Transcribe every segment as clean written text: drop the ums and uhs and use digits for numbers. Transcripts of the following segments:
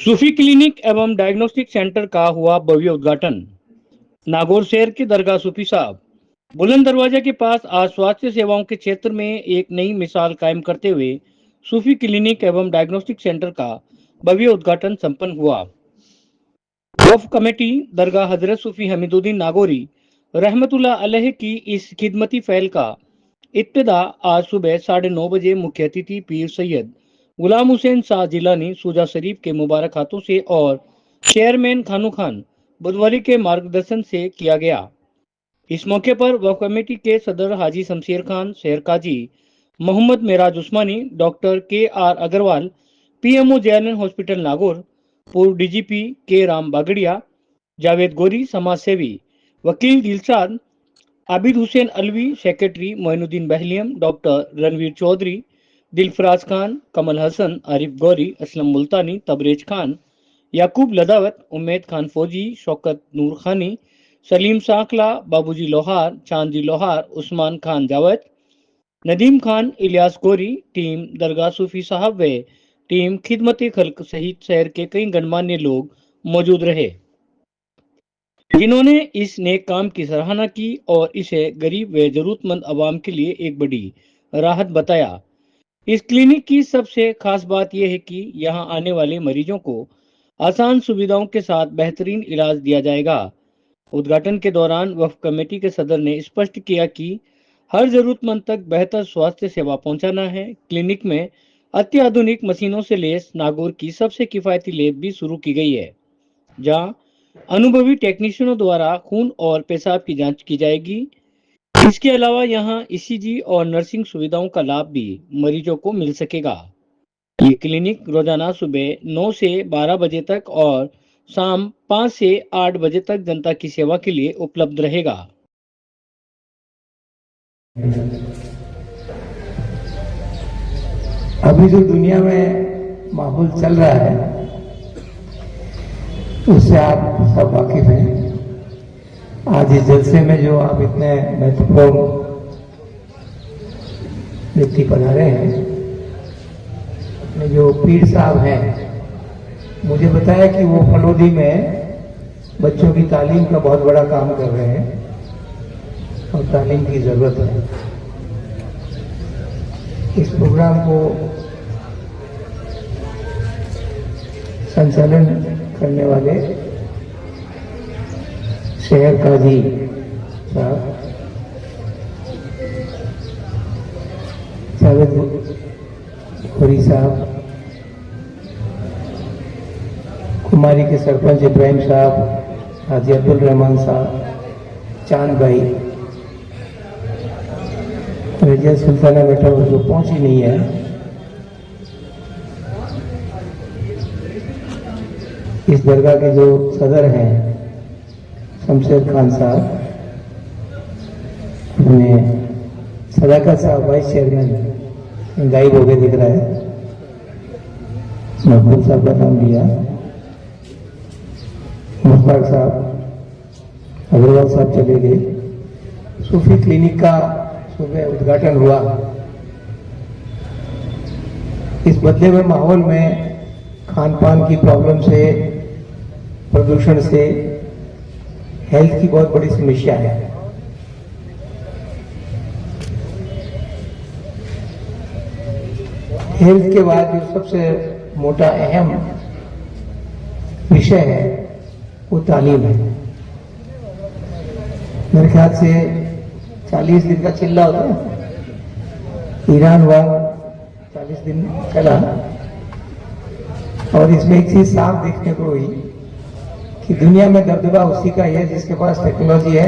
सूफी clinic एवं diagnostic centre का हुआ भव्य उद्घाटन। नागौर शहर के दरगाह सूफी साहब बुलंद दरवाजा के पास आज स्वास्थ्य सेवाओं के क्षेत्र में एक नई मिसाल कायम करते हुए सूफी क्लिनिक एवं डायग्नोस्टिक सेंटर का भव्य उद्घाटन संपन्न हुआ। वक्फ कमेटी दरगाह हजरत सूफी हमीदुद्दीन नागौरी रहमतुल्लाह अलैह की इस खिदमती पहल का इब्तिदा आज सुबह 9:30 बजे मुख्य अतिथि पीर सैयद गुलाम हुसैन शाह जिलानी सूजा शरीफ के मुबारक हाथों से और चेयरमैन खानू खान बुधवारी के मार्गदर्शन से किया गया। इस मौके पर वक्फ कमेटी के सदर हाजी शमशेर खान, शहर काजी Mohammad Meraj Usmani, doctor K R. Agarwal, PMO JNN hospital Nagaur, पूर्व डीजीपी के राम बागड़िया, जावेद गोरी, समाज सेवी वकील दिलशाद, आबिद हुसैन अलवी, सेक्रेटरी मोइनुद्दीन बहलियम, डॉक्टर रणवीर चौधरी, दिलफराज खान, कमल हसन, आरिफ गौरी, असलम मुल्तानी, तबरेज खान, याकूब लदावत, उम्मेद खान फौजी, शौकत नूर खानी, सलीम साकला, बाबूजी लोहार, चांदी लोहार, उस्मान खान जावत, नदीम खान, इलियास गोरी, टीम दरगाह सूफी साहब व टीम खिदमत खल्क सहित शहर के कई गणमान्य लोग मौजूद रहे, जिन्होंने इस नेक काम की सराहना की और इसे गरीब व जरूरतमंद आवाम के लिए एक बड़ी राहत बताया। इस क्लिनिक की सबसे खास बात यह है कि यहां आने वाले मरीजों को आसान सुविधाओं के साथ बेहतरीन इलाज दिया जाएगा। उद्घाटन के दौरान वक्फ कमेटी के सदर ने स्पष्ट किया कि हर जरूरतमंद तक बेहतर स्वास्थ्य सेवा पहुंचाना है। क्लिनिक में अत्याधुनिक मशीनों से लैस नागौर की सबसे किफायती लैब भी शुरू की गई है, जहां अनुभवी टेक्नीशियनों द्वारा खून और पेशाब की जांच की जाएगी। इसके अलावा यहां ईसीजी और नर्सिंग सुविधाओं का लाभ भी मरीजों को मिल सकेगा। ये क्लिनिक रोजाना सुबह 9 से 12 बजे तक और शाम 5 से 8 बजे तक जनता की सेवा के लिए उपलब्ध रहेगा। अभी जो दुनिया में माहौल चल रहा है उससे आप सब वाकिफ हैं। आज इस जलसे में जो आप इतने महत्वपूर्ण व्यक्ति पधारे हैं, अपने जो पीर साहब हैं, मुझे बताया कि वो फलोदी में बच्चों की तालीम का बहुत बड़ा काम कर रहे हैं और तालीम की जरूरत है। इस प्रोग्राम को संचालन करने वाले शहर काजी साहब, जावेद गोरी साहब, कुमारी के सरपंच इब्राहिम साहब, हाजी अब्दुल रहमान साहब, चांद भाई, रजिया सुल्ताना बैठा हुआ जो पहुंची नहीं है, इस दरगाह के जो सदर हैं शमशेर खान साहब, अपने सदाकत साहब वाइस चेयरमैन गायब हो गए दिख रहा है, महबूब साहब का नाम लिया, मुख्तार साहब, अग्रवाल साहब चले गए। सूफी क्लिनिक का सुबह उद्घाटन हुआ। इस बदले हुए माहौल में खान पान की प्रॉब्लम से, प्रदूषण से हेल्थ की बहुत बड़ी समस्या है। हेल्थ के बाद जो सबसे मोटा अहम विषय है वो तालीम है। मेरे ख्याल से 40 दिन का चिल्ला होता है, ईरान वार 40 दिन चला और इसमें एक चीज साफ देखने को हुई कि दुनिया में दबदबा उसी का है जिसके पास टेक्नोलॉजी है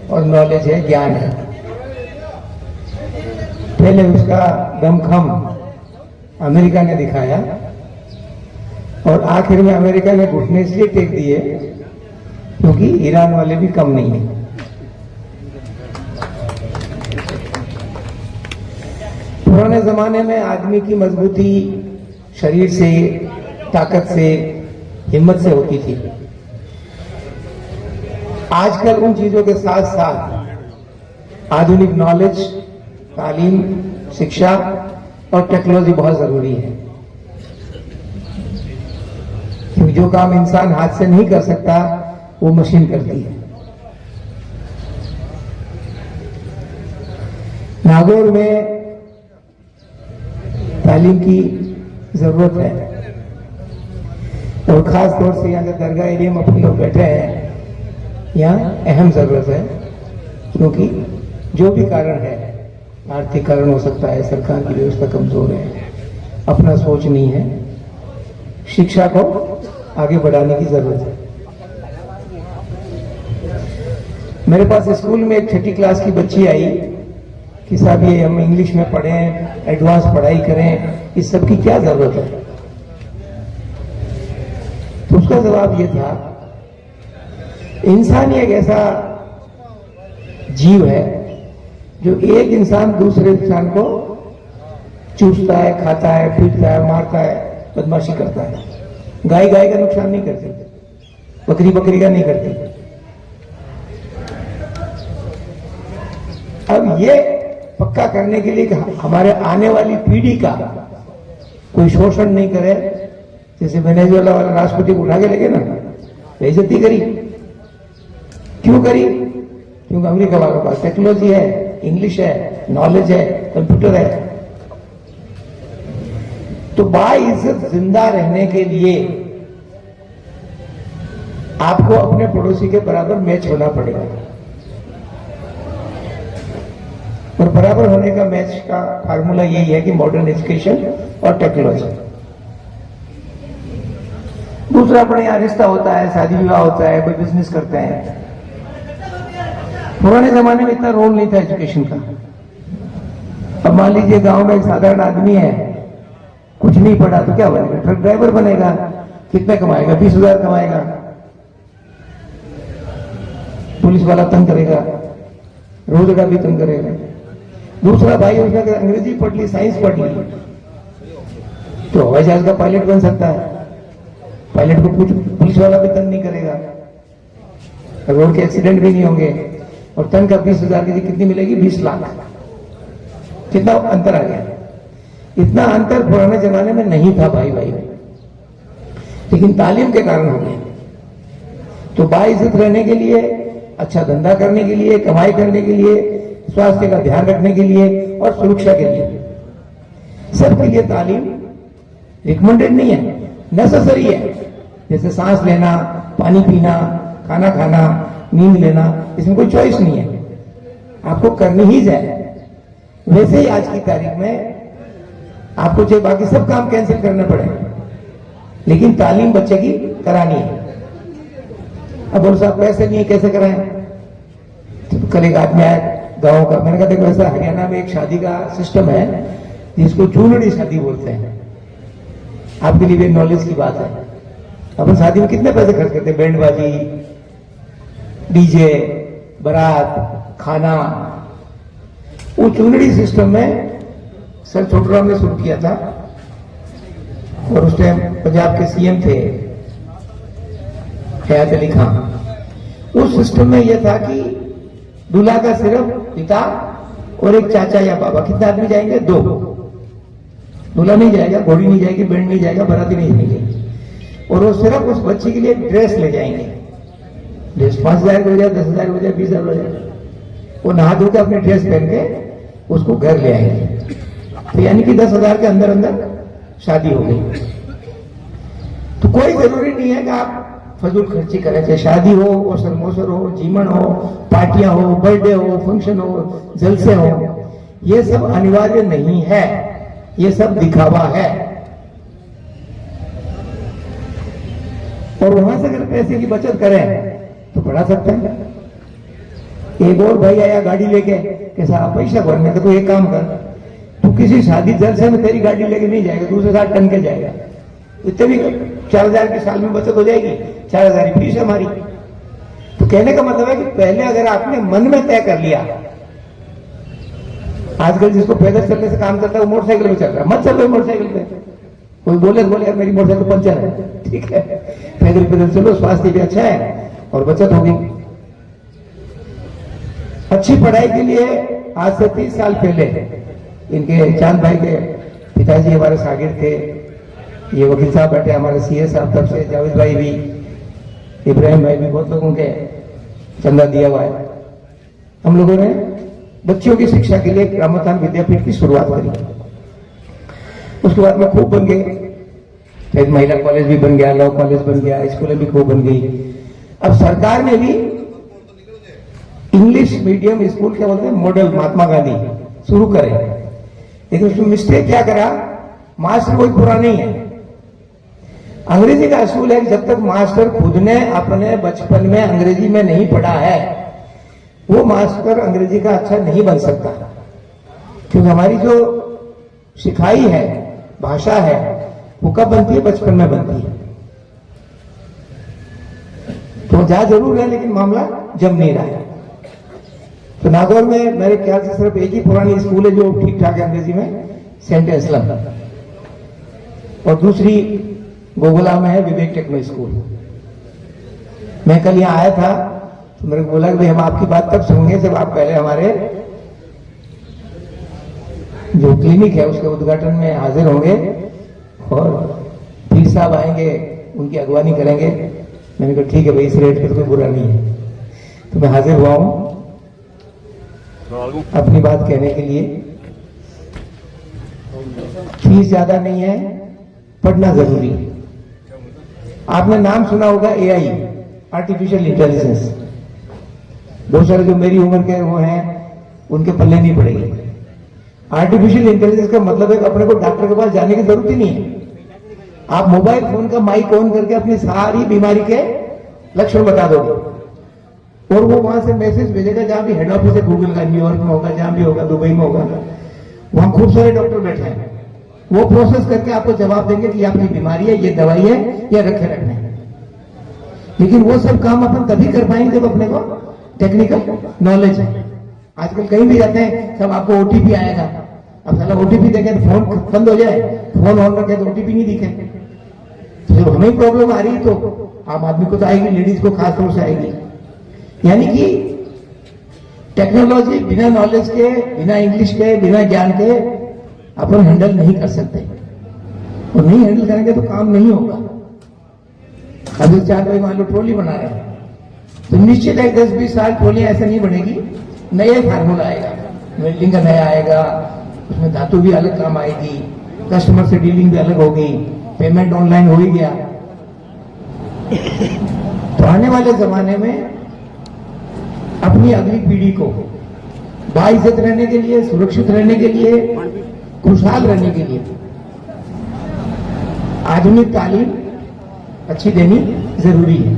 और नॉलेज है, ज्ञान है। पहले उसका दमखम अमेरिका ने दिखाया और आखिर में अमेरिका ने घुटने इसलिए टेक दिए क्योंकि ईरान वाले भी कम नहीं है। पुराने जमाने में आदमी की मजबूती शरीर से, ताकत से, हिम्मत से होती थी। आजकल उन चीजों के साथ साथ आधुनिक नॉलेज, तालीम, शिक्षा और टेक्नोलॉजी बहुत जरूरी है। क्योंकि जो काम इंसान हाथ से नहीं कर सकता वो मशीन करती है। नागौर में तालीम की जरूरत है और खास तौर से यहाँ दरगाह एरिया में अपन लोग बैठे हैं, यहाँ अहम जरूरत है। क्योंकि जो भी कारण है, आर्थिक कारण हो सकता है, सरकार की व्यवस्था कमजोर है, अपना सोच नहीं है, शिक्षा को आगे बढ़ाने की जरूरत है। मेरे पास स्कूल में एक 6ठी क्लास की बच्ची आई कि साहब ये हम इंग्लिश में पढ़ें, एडवांस पढ़ाई करें, इस सब की क्या जरूरत है? तो उसका जवाब ये था, इंसान एक ऐसा जीव है जो एक इंसान दूसरे इंसान को चूसता है, खाता है, पीटता है, मारता है, बदमाशी करता है। गाय गाय का नुकसान नहीं करती, बकरी बकरी का नहीं करती। अब ये पक्का करने के लिए कि हमारे आने वाली पीढ़ी का कोई शोषण नहीं करे, जैसे वेनेजुएला वाला राष्ट्रपति को उठा के लेके ना बेइज्जती करी, क्यों करी? क्योंकि अमेरिका वालों के पास टेक्नोलॉजी है, इंग्लिश है, नॉलेज है, कंप्यूटर है। तो बाइज्जत जिंदा रहने के लिए आपको अपने पड़ोसी के बराबर मैच होना पड़ेगा, और बराबर होने का मैच का फार्मूला यही है कि मॉडर्न एजुकेशन और टेक्नोलॉजी। दूसरा, अपने यहां रिश्ता होता है, शादी विवाह होता है, कोई बिजनेस करते हैं। पुराने जमाने में इतना रोल नहीं था एजुकेशन का। अब मान लीजिए गांव में एक साधारण आदमी है, कुछ नहीं पढ़ा तो क्या बनेगा? ट्रक ड्राइवर बनेगा। कितने कमाएगा? 20,000 कमाएगा। पुलिस वाला तंग करेगा, रोजगार भी तंग करेगा। दूसरा भाई उसने अगर अंग्रेजी पढ़ ली, साइंस पढ़ ली, तो हवाई जहाज का पायलट बन सकता है। पायलट को पुलिस वाला भी तंग नहीं करेगा, रोड के एक्सीडेंट भी नहीं होंगे, और तनख्वाह 20,000 की कितनी मिलेगी? 20 लाख। कितना अंतर आ गया? इतना अंतर पुराने जमाने में नहीं था भाई, लेकिन तालीम के कारण हो गया। तो बाइज्जत रहने के लिए, अच्छा धंधा करने के लिए, कमाई करने के लिए, स्वास्थ्य का ध्यान रखने के लिए और सुरक्षा के लिए, सबके लिए तालीम रिकमेंडेड नहीं है, नेसेसरी है। जैसे सांस लेना, पानी पीना, खाना खाना, नींद लेना, इसमें कोई चॉइस नहीं है, आपको करनी ही जाए। वैसे ही आज की तारीख में आपको चाहे बाकी सब काम कैंसिल करने पड़े, लेकिन तालीम बच्चे की करानी है। अब बोलो साहब पैसे नहीं है, कैसे कराएं? तो कल एक आदमी आया गांव का, मैंने कहा देखो ऐसा हरियाणा में एक शादी का सिस्टम है जिसको चूनड़ी शादी बोलते हैं। आपके लिए भी नॉलेज की बात है। अपन शादी में कितने पैसे खर्च करते हैं? बैंडबाजी, डीजे, बारात, खाना। वो चूनड़ी सिस्टम में सर छोटूराम ने शुरू किया था, और उस टाइम पंजाब के सीएम थे हयात अली खान। उस सिस्टम में यह था कि दूल्हा का सिर्फ पिता और एक चाचा या बाबा, कितने आदमी जाएंगे? 2। दूल्हा नहीं जाएगा, घोड़ी नहीं जाएगी, बैंड नहीं जाएगा, बाराती नहीं जाएगी, और वो सिर्फ उस बच्चे के लिए ड्रेस ले जाएंगे। ड्रेस 5,000 हो जाए, 10,000 हो जाए, 20,000 हो जाए, वो नहा धो के अपने ड्रेस पहन के उसको घर ले आएंगे। तो यानी कि 10,000 के अंदर अंदर शादी हो गई। तो कोई जरूरी नहीं है कि आप फजूल खर्ची करें, चाहे शादी हो, ओसर मोसर हो, जीवन हो, पार्टियां हो, बर्थडे हो, फंक्शन हो, जलसे हो, ये सब अनिवार्य नहीं है, ये सब दिखावा है। और वहां से अगर पैसे की बचत करें तो बढ़ा सकते हैं। एक और भाई आया गाड़ी लेके, कैसा पैसा भरने का, तो एक काम कर, तू किसी शादी जलसे में तेरी गाड़ी लेके नहीं जाएगा, दूसरे साथ टन के जाएगा, इतने भी 4,000 की साल में बचत हो जाएगी, 4,000 की फीस हमारी। तो कहने का मतलब है कि पहले अगर आपने मन में तय कर लिया, आजकल जिसको पैदल चलने से काम चलता है वो मोटरसाइकिल पे चल रहा है, मत चलो मोटरसाइकिल पे। कोई बोले तो बोले यार मेरी मोटरसाइकिल पंचर है, ठीक है, पैदल पैदल चलो, स्वास्थ्य भी अच्छा है और बचत होगी। अच्छी पढ़ाई के लिए आज से 30 साल पहले इनके चांद भाई के पिताजी हमारे शागिर्द थे, ये वकील साहब बैठे, हमारे सीए साहब तब से, जावेद भाई भी, इब्राहिम भाई भी, बहुत लोगों के चंदा दिया हुआ है। हम लोगों ने बच्चों की शिक्षा के लिए ग्रामोत्थान विद्यापीठ की शुरुआत करी। उसके बाद में खूब बन गए, फिर महिला कॉलेज भी बन गया, लॉ कॉलेज बन गया, स्कूलें भी खूब बन गई। अब सरकार ने भी इंग्लिश मीडियम स्कूल क्या बोलते हैं, मॉडल महात्मा गांधी शुरू करे, लेकिन उसमें मिस्टेक क्या करा, मास्टर कोई पूरा नहीं है। अंग्रेजी का असूल है कि जब तक मास्टर खुद ने अपने बचपन में अंग्रेजी में नहीं पढ़ा है, वो मास्टर अंग्रेजी का अच्छा नहीं बन सकता। क्योंकि हमारी जो सिखाई है भाषा है वो कब बनती है, बचपन में बनती है। तो जा जरूर है, लेकिन मामला जम नहीं रहा है। तो नागौर में मेरे ख्याल से सिर्फ एक ही पुरानी स्कूल है जो ठीक ठाक है अंग्रेजी में, सेंट एस्लम, और दूसरी गोगुला में है विवेक टेक्नो स्कूल। मैं कल यहाँ आया था तो मेरे को बोला कि भाई हम आपकी बात तब सुनेंगे जब आप पहले हमारे जो क्लिनिक है उसके उद्घाटन में हाजिर होंगे और पीर साहब आएंगे, उनकी अगवानी करेंगे। मैंने कहा ठीक है भाई, इस रेट पे तो कोई बुरा नहीं है। तो मैं हाजिर हुआ हूं अपनी बात कहने के लिए। फीस ज्यादा नहीं है, पढ़ना जरूरी है। आपने नाम सुना होगा एआई, आर्टिफिशियल इंटेलिजेंस। बहुत सारे जो मेरी उम्र के वो हैं उनके पल्ले नहीं पड़ेगी। आर्टिफिशियल इंटेलिजेंस का मतलब है कि अपने को डॉक्टर के पास जाने की जरूरत ही नहीं है। आप मोबाइल फोन का माइक ऑन करके अपनी सारी बीमारी के लक्षण बता दोगे और वो वहां से मैसेज भेजेगा, जहां भी हेड ऑफिस है गूगल का, न्यूयॉर्क में होगा, जहां भी होगा, दुबई में होगा, वहां खूब सारे डॉक्टर बैठे हैं। वो प्रोसेस करके आपको जवाब देंगे कि आपकी बीमारी है, ये दवाई है, या रखे रखना है। लेकिन वो सब काम अपन तभी कर पाएंगे जब अपने को टेक्निकल नॉलेज है। आजकल कहीं भी जाते हैं सब आपको ओटीपी आएगा, अब साला ओटीपी देंगे तो फोन बंद हो जाए, फोन ऑन रखे तो ओटीपी नहीं दिखे। तो जब हमें प्रॉब्लम आ रही तो आम आदमी को तो आएगी, लेडीज को खास तौर से आएगी। यानी कि टेक्नोलॉजी बिना नॉलेज के, बिना इंग्लिश के, बिना ज्ञान के अपन हैंडल नहीं कर सकते, और नहीं हैंडल करेंगे तो काम नहीं होगा। अभी 4 भाई मान लो ट्रॉली बना रहे हैं, तो निश्चित है 10-20 साल ट्रॉली ऐसे नहीं बनेगी, नया फार्मूला आएगा, वेल्डिंग का नया आएगा, उसमें धातु भी अलग काम आएगी, कस्टमर से डीलिंग भी अलग होगी, पेमेंट ऑनलाइन हो ही गया। तो आने वाले जमाने में अपनी अगली पीढ़ी को बाइज्जत रहने के लिए, सुरक्षित रहने के लिए, खुशहाल रहने के लिए आधुनिक तालीम अच्छी देनी जरूरी है।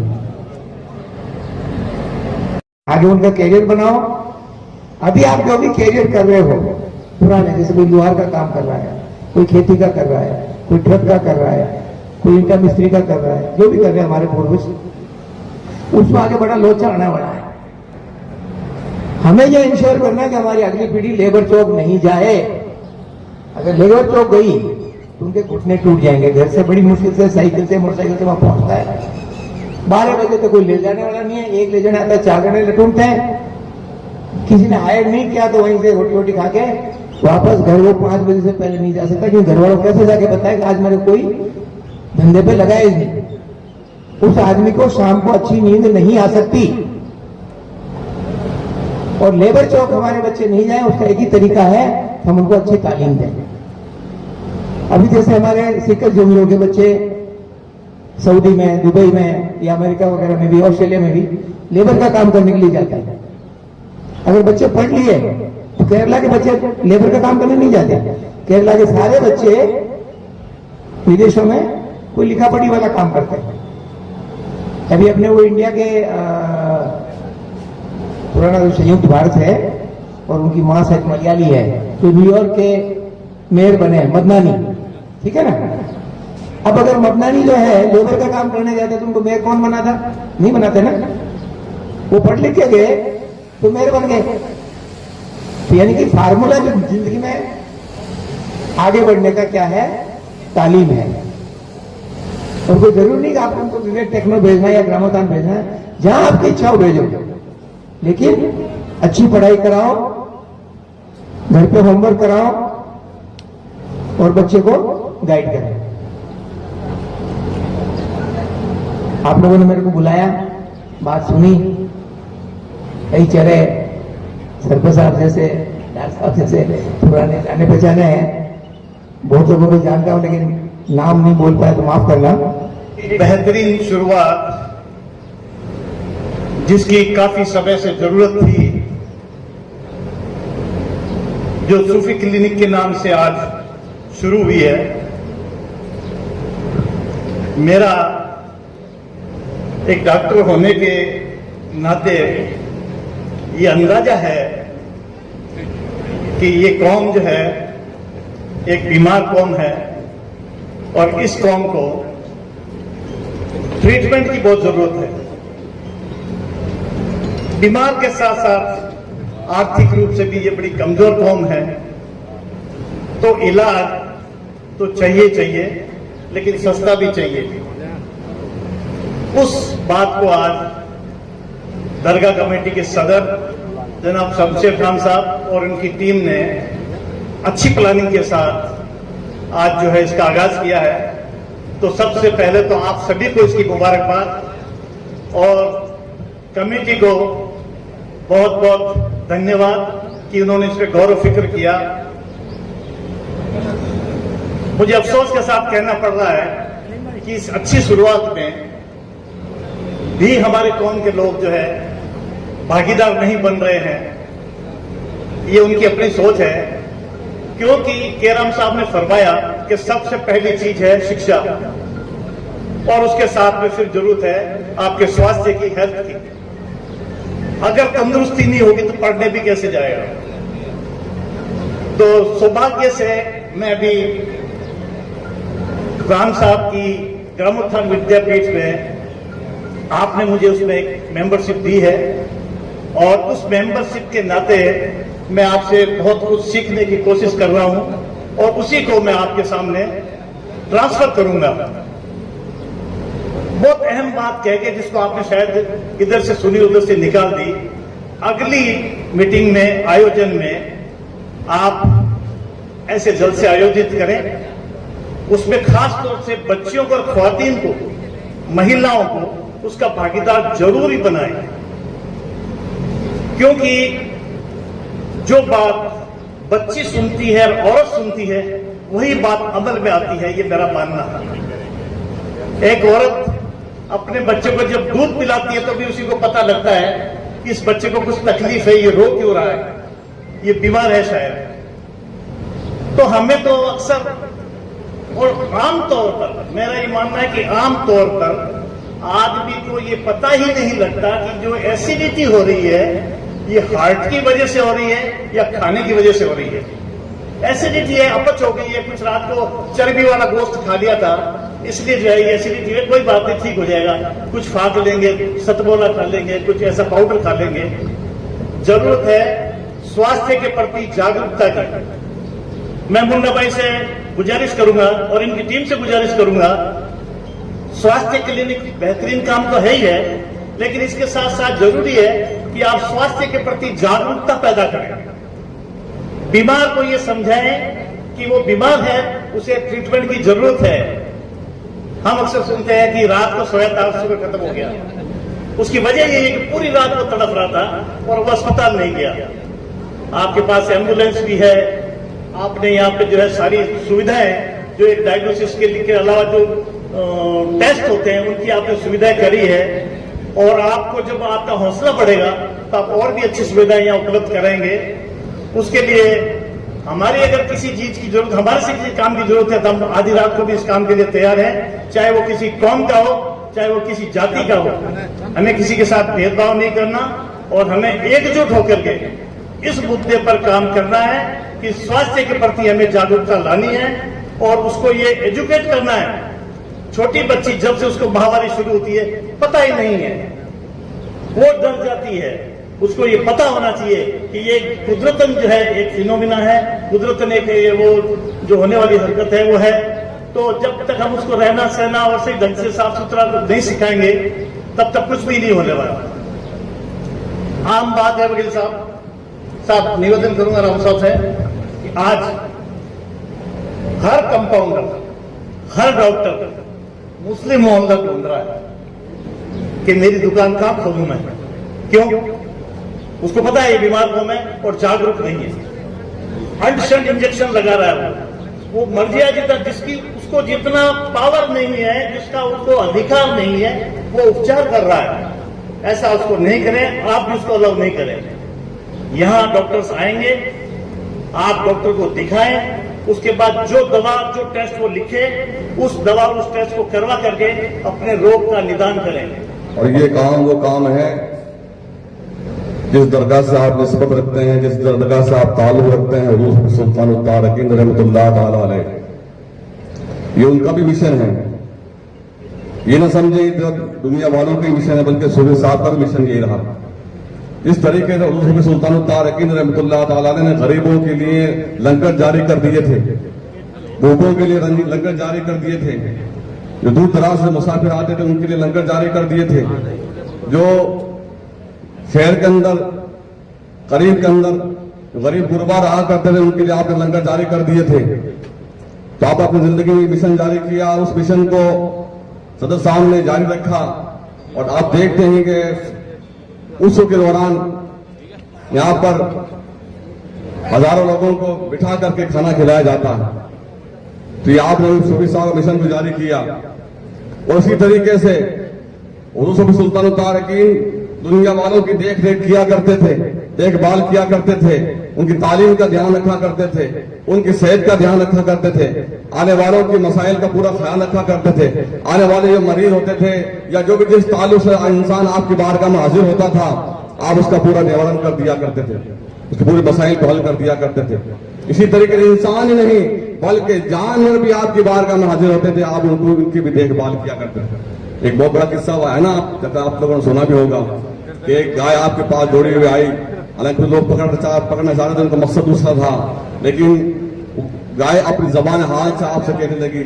आगे उनका कैरियर बनाओ। अभी आप जो भी कैरियर कर रहे हो पुराने, जैसे कोई लोहार का काम कर रहा है, कोई खेती का कर रहा है, कोई ट्रक का कर रहा है, कोई ईंटा मिस्त्री का कर रहा है, जो भी कर रहे हैं हमारे पूर्वज, उसको आगे बड़ा लोचा आने वाला है। हमें यह इंश्योर करना है कि हमारी अगली पीढ़ी लेबर चौक नहीं जाए। अगर लेबर चौक गई तो उनके घुटने टूट जाएंगे। घर से बड़ी मुश्किल से साइकिल से, मोटरसाइकिल से वहां पहुंचता है, 12 बजे तो कोई ले जाने वाला नहीं है, एक ले जाने आता है, 4 घंटे लटूमते हैं। किसी ने हायर नहीं किया तो वहीं से रोटी रोटी खा के वापस घर वो 5 बजे से पहले नहीं जा सकता, क्योंकि घर वालों को कैसे जाके बताए कि आज मेरे कोई धंधे पे लगाए नहीं। उस आदमी को शाम को अच्छी नींद नहीं आ सकती। और लेबर चौक हमारे बच्चे नहीं जाए, उसका एक ही तरीका है, हम उनको अच्छी तालीम दें। अभी जैसे हमारे सिक्किम जमीनों के बच्चे सऊदी में, दुबई में, या अमेरिका वगैरह में भी, ऑस्ट्रेलिया में भी लेबर का काम करने के लिए जाते हैं। अगर बच्चे पढ़ लिए तो केरला के बच्चे लेबर का काम करने नहीं जाते। केरला के सारे बच्चे विदेशों में कोई लिखा पढ़ी वाला काम करते हैं। अभी अपने वो इंडिया के पुराना जो संयुक्त भारत है और उनकी मां शायद मलयाली है, तो न्यूयॉर्क के मेयर बने मदनानी, ठीक है ना। अब अगर मदनानी जो है लेबर का काम करने जाते तो उनको मेयर कौन बनाता? नहीं बनाते ना। वो पढ़ लिख के गए तो मेयर बन गए। तो यानी कि फार्मूला जो जिंदगी में आगे बढ़ने का क्या है, तालीम है। और कोई जरूरी नहीं कि आपको उनको विवेक टेक्नो भेजना है या ग्रामोत्थान भेजना है, जहां आपकी इच्छा हो भेजो, लेकिन अच्छी पढ़ाई कराओ, घर पे होमवर्क कराओ और बच्चे को गाइड करें। आप लोगों ने मेरे को बुलाया, बात सुनी, कई चेहरे सरपंच साहब जैसे, डॉक्टर साहब जैसे पुराने जाने पहचाने हैं, बहुत लोगों को जानता हूं लेकिन नाम नहीं बोल पाया तो माफ करना। बेहतरीन शुरुआत जिसकी काफी समय से जरूरत थी, जो सूफी क्लिनिक के नाम से आज शुरू हुई है। मेरा एक डॉक्टर होने के नाते ये अंदाजा है कि ये कौम जो है एक बीमार कौम है और इस कौम को ट्रीटमेंट की बहुत जरूरत है। बीमार के साथ साथ आर्थिक रूप से भी ये बड़ी कमजोर कौम है, तो इलाज तो चाहिए लेकिन सस्ता भी चाहिए। उस बात को आज दरगाह कमेटी के सदर जनाब शमशेर खान साहब और उनकी टीम ने अच्छी प्लानिंग के साथ आज जो है इसका आगाज किया है। तो सबसे पहले तो आप सभी को इसकी मुबारकबाद और कमेटी को बहुत बहुत धन्यवाद कि उन्होंने इस पर गौर फिक्र किया। मुझे अफसोस के साथ कहना पड़ रहा है कि इस अच्छी शुरुआत में भी हमारे कौम के लोग जो है भागीदार नहीं बन रहे हैं। ये उनकी अपनी सोच है, क्योंकि केराम साहब ने फरमाया कि सबसे पहली चीज है शिक्षा और उसके साथ में फिर जरूरत है आपके स्वास्थ्य की, हेल्थ की। अगर तंदुरुस्ती नहीं होगी तो पढ़ने भी कैसे जाएगा। तो सौभाग्य से मैं भी राम साहब की ग्रामोत्थान विद्यापीठ में आपने मुझे उसमें एक मेंबरशिप दी है और उस मेंबरशिप के नाते मैं आपसे बहुत कुछ सीखने की कोशिश कर रहा हूं और उसी को मैं आपके सामने ट्रांसफर करूंगा। बहुत अहम बात कह के जिसको आपने शायद इधर से सुनी उधर से निकाल दी, अगली मीटिंग में, आयोजन में आप ऐसे जलसे आयोजित करें, उसमें खास तौर से बच्चियों को और ख्वातीन को, महिलाओं को उसका भागीदार जरूरी बनाए, क्योंकि जो बात बच्ची सुनती है और औरत सुनती है वही बात अमल में आती है, ये मेरा मानना है। एक औरत अपने बच्चे को जब दूध पिलाती है तो भी उसी को पता लगता है कि इस बच्चे को कुछ तकलीफ है, ये रो क्यों रहा है, ये बीमार है शायद। तो हमें तो अक्सर और आमतौर पर, मेरा ये मानना है कि आमतौर पर आदमी को ये पता ही नहीं लगता कि जो एसिडिटी हो रही है ये हार्ट की वजह से हो रही है या खाने की वजह से हो रही है। एसिडिटी है, अपच हो गई है, कुछ रात को चर्बी वाला गोश्त खा लिया था इसलिए जो है ये एसिडिटी है, कोई बात नहीं, ठीक हो जाएगा। कुछ फाक लेंगे, सतबोला खा लेंगे, कुछ ऐसा पाउडर खा लेंगे। जरूरत है स्वास्थ्य के प्रति जागरूकता की। मैं मुन्ना भाई से गुजारिश करूंगा और इनकी टीम से गुजारिश करूंगा, स्वास्थ्य क्लिनिक बेहतरीन काम तो है ही है, लेकिन इसके साथ साथ जरूरी है कि आप स्वास्थ्य के प्रति जागरूकता पैदा करें। बीमार को ये समझाएं कि वो बीमार है, उसे ट्रीटमेंट की जरूरत है। हम अक्सर सुनते हैं कि रात को सोया था, सुबह खत्म हो गया। उसकी वजह ये है कि पूरी रात को तड़प रहा था और वो अस्पताल नहीं गया। आपके पास एम्बुलेंस भी है, आपने यहाँ पे जो है सारी सुविधाएं, जो एक डायग्नोसिस के अलावा जो टेस्ट होते हैं उनकी आपने सुविधाएं करी है, और आपको जब आपका हौसला बढ़ेगा तो आप और भी अच्छी सुविधाएं यहाँ उपलब्ध कराएंगे। उसके लिए हमारी अगर किसी चीज की जरूरत, हमारे से किसी काम की जरूरत है तो हम आधी रात को भी इस काम के लिए तैयार हैं, चाहे वो किसी कौम का हो, चाहे वो किसी जाति का हो। हमें किसी के साथ भेदभाव नहीं करना और हमें एकजुट होकर के इस मुद्दे पर काम करना है कि स्वास्थ्य के प्रति हमें जागरूकता लानी है और उसको ये एजुकेट करना है। छोटी बच्ची जब से उसको महामारी शुरू होती है पता ही नहीं है, वो डर जाती है। उसको ये पता होना चाहिए कि ये कुदरतन जो है एक फिनोमिना है, कुदरतन एक वो जो होने वाली हरकत है वो है। तो जब तक हम उसको रहना सहना और सही ढंग से साफ सुथरा नहीं सिखाएंगे तब तक कुछ भी नहीं होने वाला। आम बात है वकील साहब निवेदन करूंगा राम साहब से कि आज हर कंपाउंडर, हर डॉक्टर मुस्लिम मोहल्ला ढूंढ रहा है। कि मेरी दुकान कहां खोलूं मैं। क्यों? उसको पता है ये बीमार कौन है और जागरूक नहीं है। अंडशंट इंजेक्शन लगा रहा है, वो मर जाए जितना, जिसकी उसको जितना पावर नहीं है, जिसका उसको अधिकार नहीं है, वो उपचार कर रहा है। ऐसा उसको नहीं करें, आप भी उसको अलाउ नहीं करें। यहां डॉक्टर्स आएंगे, आप डॉक्टर को दिखाएं, उसके बाद जो दवा, जो टेस्ट वो लिखे, उस दवा, उस टेस्ट को करवा करके अपने रोग का निदान करें। और ये काम वो काम है जिस दरगाह से आप निस्बत रखते हैं, जिस दरगाह से आप ताल्लुक रखते हैं, हुजूर सुल्तान तारकीन रहमतुल्लाह ताला अलैह। ये उनका भी मिशन है। ये ना समझे दुनिया वालों का मिशन है, बल्कि सूबे साहब का भी मिशन यही रहा। इस तरीके से हुजूर सुल्तान तारकीन रहमतुल्लाह ताला अलैह ने गरीबों के लिए लंगर जारी कर दिए थे, भूखों के लिए लंगर जारी कर दिए थे, जो दूर दराज से मुसाफिर आते थे उनके लिए लंगर जारी कर दिए थे, जो शहर के अंदर, करीब के अंदर गरीब गुरबा रहा करते थे उनके लिए आपने लंगर जारी कर दिए थे। तो आप अपनी जिंदगी में मिशन जारी किया, उस मिशन को सदर साहब ने जारी रखा। और आप देखते हैं कि उस के दौरान यहां पर हजारों लोगों को बिठा करके खाना खिलाया जाता है। तो ये आपने सूफी साहब मिशन को जारी किया। और इसी तरीके से हुजूर सुल्तान तारकीन दुनिया वालों की देख रेख किया करते थे, देखभाल किया करते थे, उनकी तालीम का ध्यान रखा करते थे, उनकी सेहत का ध्यान रखा करते थे, आने वालों की मसाइल का पूरा ख्याल रखा करते थे। आने वाले जो मरीज होते थे या जो भी जिस ताल्लुक से इंसान आपकी बारगाह में हाजिर होता था, आप उसका पूरा निवारण कर दिया करते थे, उसकी पूरी मसाइल को हल कर दिया करते थे। इसी तरीके से इंसान ही नहीं बल्कि जानवर भी आपकी बारगाह में हाजिर होते थे, आप उनकी भी देखभाल किया करते थे। एक बहुत बड़ा किस्सा हुआ है ना, आप लोगों ने सुना भी होगा कि एक गाय आपके पास दौड़ी हुई आई। हालांकि लोग पकड़ना चाह रहे थे, उनका मकसद दूसरा था, लेकिन गाय अपनी जबान हाल से आपसे कहने लगी,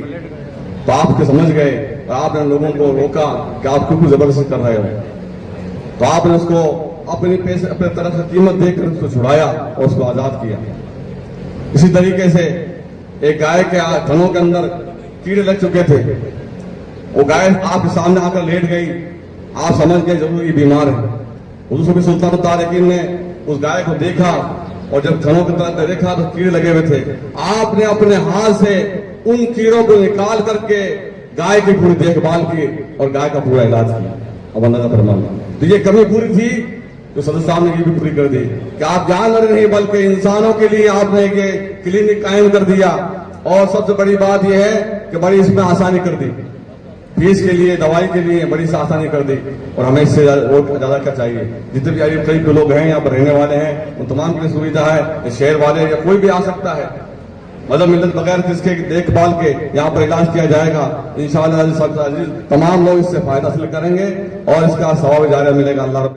तो आपके समझ गए और आपने लोगों को रोका कि आप क्यों जबरदस्ती कर रहे हो। तो आपने उसको अपने पैसे, अपने तरफ से कीमत देकर उसको छुड़ाया और उसको आजाद किया। इसी तरीके से एक गाय के थनों के अंदर कीड़े लग चुके थे, वो गाय आपके सामने आकर लेट गई, आप समझ गए जरूर ये बीमार है। हुजूर सुल्तान तारकीन ने उस गाय को देखा और जब थनों की तरफ देखा तो कीड़े लगे हुए थे। आपने अपने हाथ से उन कीड़ों को निकाल करके गाय की पूरी देखभाल की और गाय का पूरा इलाज किया। अब अंदाजा फरमाइए, तो ये कमी पूरी थी तो सदर साहब ने ये भी पूरी कर दी कि आप जानवर नहीं बल्कि इंसानों के लिए आपने ये क्लिनिक कायम कर दिया। और सबसे बड़ी बात यह है कि बड़ी इसमें आसानी कर दी, फीस के लिए, दवाई के लिए बड़ी सी आसानी कर दी। और हमें इससे और ज्यादा क्या चाहिए। जितने भी करीब लोग हैं यहाँ पर रहने वाले हैं उन तमाम की सुविधा है, शहर वाले या कोई भी आ सकता है, मतलब मिलत बगैर किसके देखभाल के यहाँ पर इलाज किया जाएगा। इंशाअल्लाह तमाम लोग इससे फायदा हासिल करेंगे और इसका सवाब जारी मिलेगा। अल्लाह